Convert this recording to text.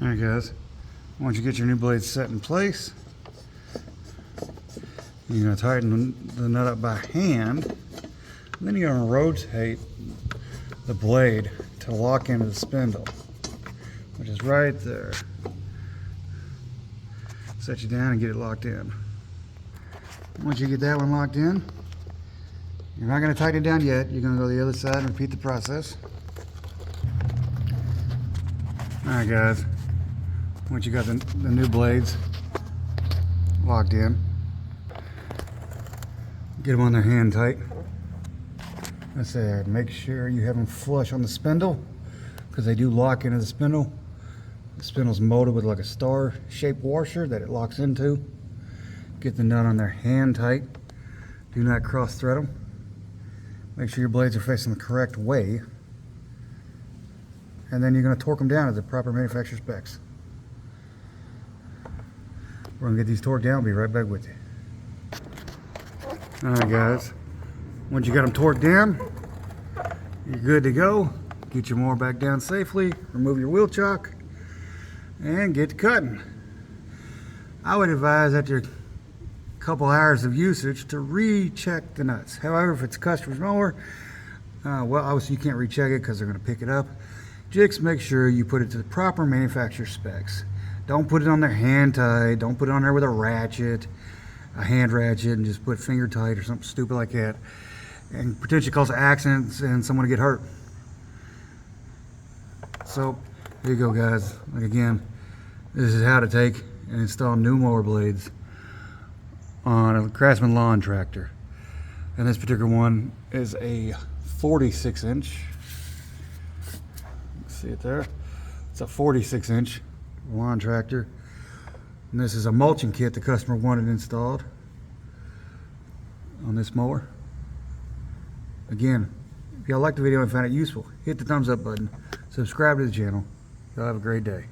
Alright guys, once you get your new blades set in place, you're going to tighten the nut up by hand, and then you're going to rotate the blade to lock into the spindle, which is right there. Set you down and get it locked in. Once you get that one locked in, you're not going to tighten it down yet. You're going to go to the other side and repeat the process. Alright guys, once you got the new blades locked in, get them on their hand tight. I said make sure you have them flush on the spindle, because they do lock into the spindle. The spindle's molded with like a star shaped washer that it locks into. Get the nut on their hand tight. Do not cross thread them. Make sure your blades are facing the correct way. And then you're going to torque them down to the proper manufacturer specs. We're going to get these torqued down. I'll be right back with you. Alright guys, once you got them torqued down, you're good to go. Get your mower back down safely, remove your wheel chock, and get to cutting. I would advise after a couple hours of usage to recheck the nuts. However, if it's a customer's mower, well, obviously you can't recheck it because they're going to pick it up. Just make sure you put it to the proper manufacturer specs. Don't put it on their hand tight. Don't put it on there with a ratchet, a hand ratchet, and just put finger tight or something stupid like that, and potentially cause accidents and someone to get hurt. So there you go guys. Like again, this is how to take and install new mower blades on a Craftsman lawn tractor. And this particular one is a 46-inch. See it there? It's a 46-inch lawn tractor. And this is a mulching kit the customer wanted installed on this mower. Again, if y'all liked the video and found it useful, hit the thumbs up button, subscribe to the channel. Y'all have a great day.